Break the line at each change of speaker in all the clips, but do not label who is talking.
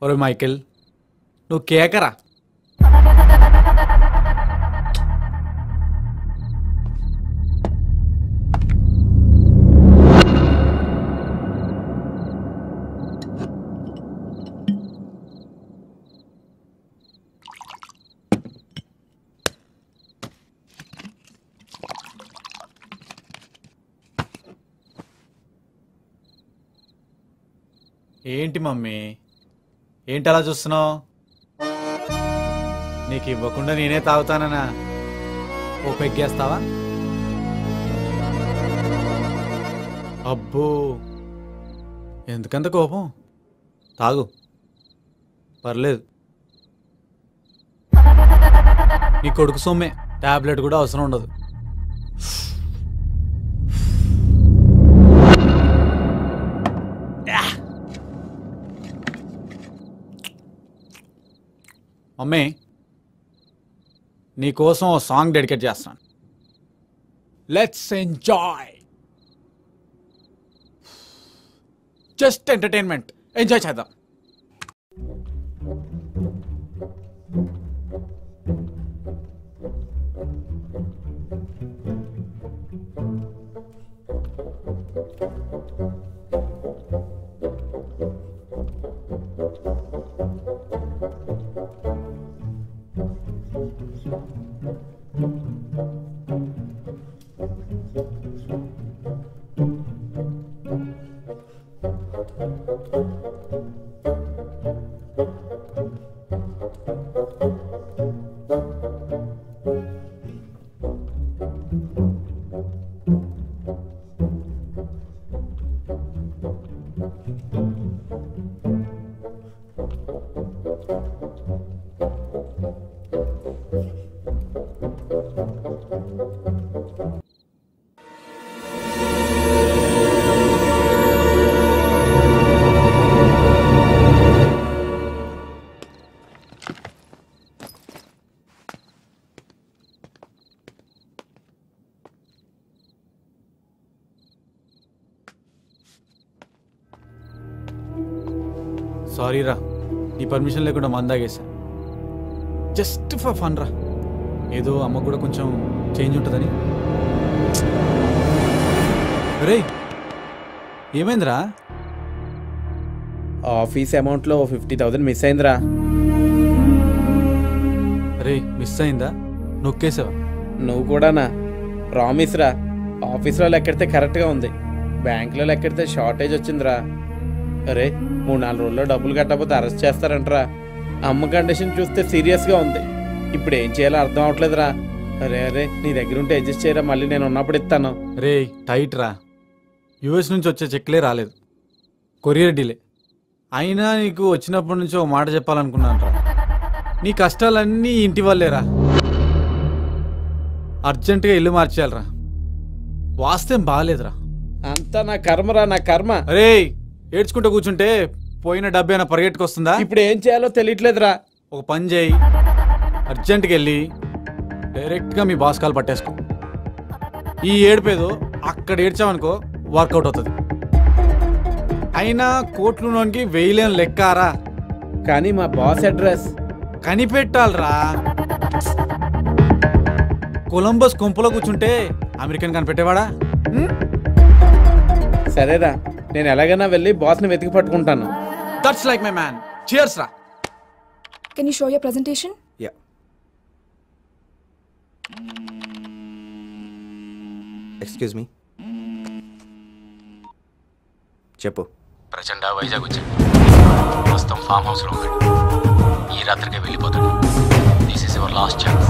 ఒరే మైకేల్ నువ్వు కేకరా. ఏంటి మమ్మీ, ఏంటి అలా చూస్తున్నావు? నీకు ఇవ్వకుండా నేనే తాగుతానన్నా ఓ పెగ్గేస్తావా? అబ్బో ఎందుకంత కోపం? తాగు, పర్లేదు. నీ కొడుకు సొమ్మే, టాబ్లెట్ కూడా అవసరం ఉండదు. మమ్మీ నీకోసం ఓ సాంగ్ డెడికేట్ చేస్తాను. Let's enjoy, just entertainment, enjoy చేద్దాం. సారీ రా, నీ పర్మిషన్ లేకుండా మందాగేసా. జస్ట్ ఫర్ ఫన్ రా, ఏదో అమ్మకు కూడా కొంచెం చేంజ్ ఉంటుందని. రే ఏమైందిరా?
ఆఫీస్ అమౌంట్లో 50,000 మిస్ అయిందిరా.
రే మిస్ అయిందా? నొక్కేసావా?
నువ్వు కూడానా? ప్రామిస్ రా, ఆఫీస్లో లెక్కెడితే కరెక్ట్గా ఉంది, బ్యాంకులో లెక్కెడితే షార్టేజ్ వచ్చిందిరా. అరే 3-4 రోజుల్లో డబ్బులు కట్టకపోతే అరెస్ట్ చేస్తారంటరా. అమ్మ కండిషన్ చూస్తే సీరియస్గా ఉంది, ఇప్పుడు ఏం చేయాలో అర్థం అవట్లేదురా. అరే అరే నీ దగ్గర ఉంటే అడ్జస్ట్ చేయరా, మళ్ళీ నేను ఉన్నప్పుడు ఇస్తాను.
రే టైట్ రా, యుఎస్ నుంచి వచ్చే చెక్లే రాలేదు, కొరియర్ డిలే. అయినా నీకు వచ్చినప్పటి నుంచి ఓ మాట చెప్పాలనుకున్నాను రా, నీ కష్టాలన్నీ ఇంటి వల్లేరా. అర్జెంటుగా ఇల్లు మార్చేయాలరా, వాస్తవం బాగాలేదురా.
అంతా నా కర్మరా, నా కర్మ.
అరే ఏడ్చుకుంటూ కూర్చుంటే పోయిన డబ్బేనా పరిగెట్టుకొస్తుందా?
ఇప్పుడు ఏం చేయాలో తెలియట్లేదురా.
ఒక పని చేయి, అర్జెంటుగా వెళ్ళి డైరెక్ట్గా మీ బాస్ కాల్ పట్టేసుకో. ఈ ఏడిపేదో అక్కడ ఏడ్చామనుకో వర్కౌట్ అవుతుంది. అయినా కోట్లులోనికి 1000 లెక్కారా,
కానీ మా బాస్ అడ్రస్
కనిపెట్టాలరా. కొలంబస్ కొంపలో కూర్చుంటే అమెరికన్ కనిపెట్టేవాడా?
సరేరా, నేను ఎలాగైనా వెళ్ళి బాస్ని వెతికి పట్టుకుంటాను.
That's like my man. Cheers రా.
Can you show your presentation?
Yeah. Excuse me, చెప్పు.
ప్రచండ వైజాగ్ వచ్చాడు, ప్రస్తుతం ఫామ్ హౌస్లో ఉన్నాడు. ఈ రాత్రికే వెళ్ళిపోతాడు. This is your last chance.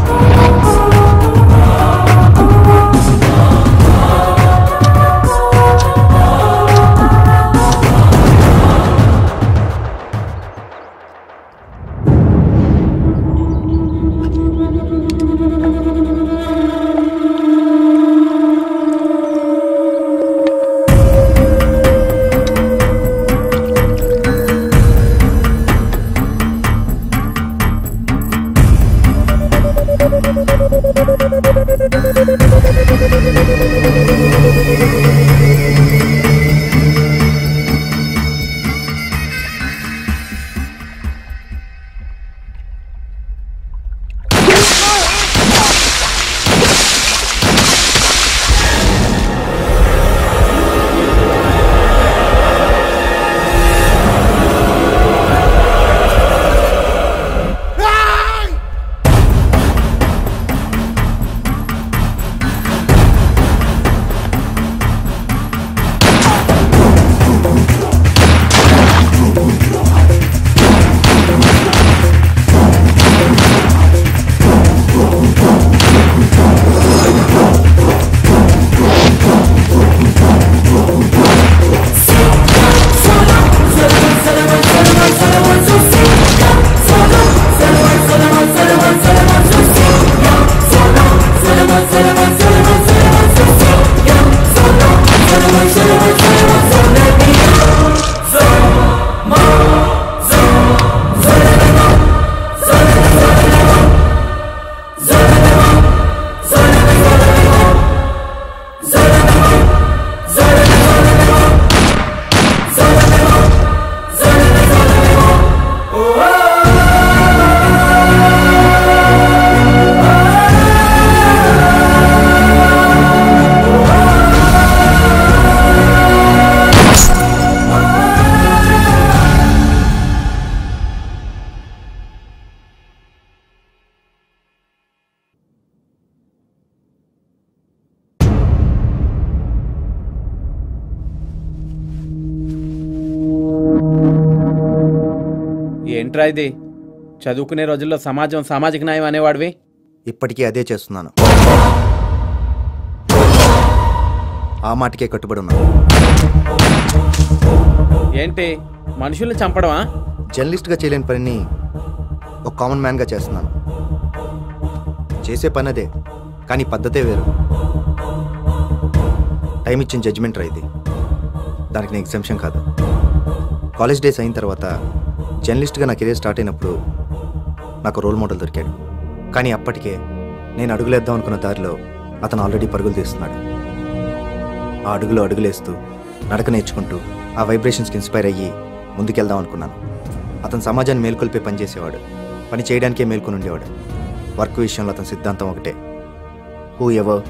ఏంట్రా ఇది? చదువుకునే రోజుల్లో సమాజం సామాజిక న్యాయం అనేవాడివి.
ఇప్పటికీ అదే చేస్తున్నాను. ఆ మాటకే కట్టుబడి ఉన్నాను.
ఏంటి మనుషుల్ని చంపడమా?
జర్నలిస్ట్గా చేయలేని పనిని ఒక కామన్ మ్యాన్గా చేస్తున్నాను. చేసే పని అదే, కానీ పద్ధతే వేరు. టైం ఇచ్చిన జడ్జిమెంట్ రా ఇది. దానికి నేను ఎగ్జామ్షన్ కాదు. కాలేజ్ డేస్ అయిన తర్వాత జర్నలిస్ట్గా నా కెరీర్ స్టార్ట్ అయినప్పుడు నాకు రోల్ మోడల్ దొరికాడు. కానీ అప్పటికే నేను అడుగులేద్దాం అనుకున్న దారిలో అతను ఆల్రెడీ పరుగులు తీస్తున్నాడు. ఆ అడుగులో అడుగులేస్తూ నడక నేర్చుకుంటూ ఆ వైబ్రేషన్స్కి ఇన్స్పైర్ అయ్యి ముందుకెళ్దాం అనుకున్నాను. అతను సమాజాన్ని మేల్కొల్పే పని చేసేవాడు. పని చేయడానికే మేల్కొని ఉండేవాడు. వర్క్ విషయంలో అతని సిద్ధాంతం ఒకటే: హూ ఎవర్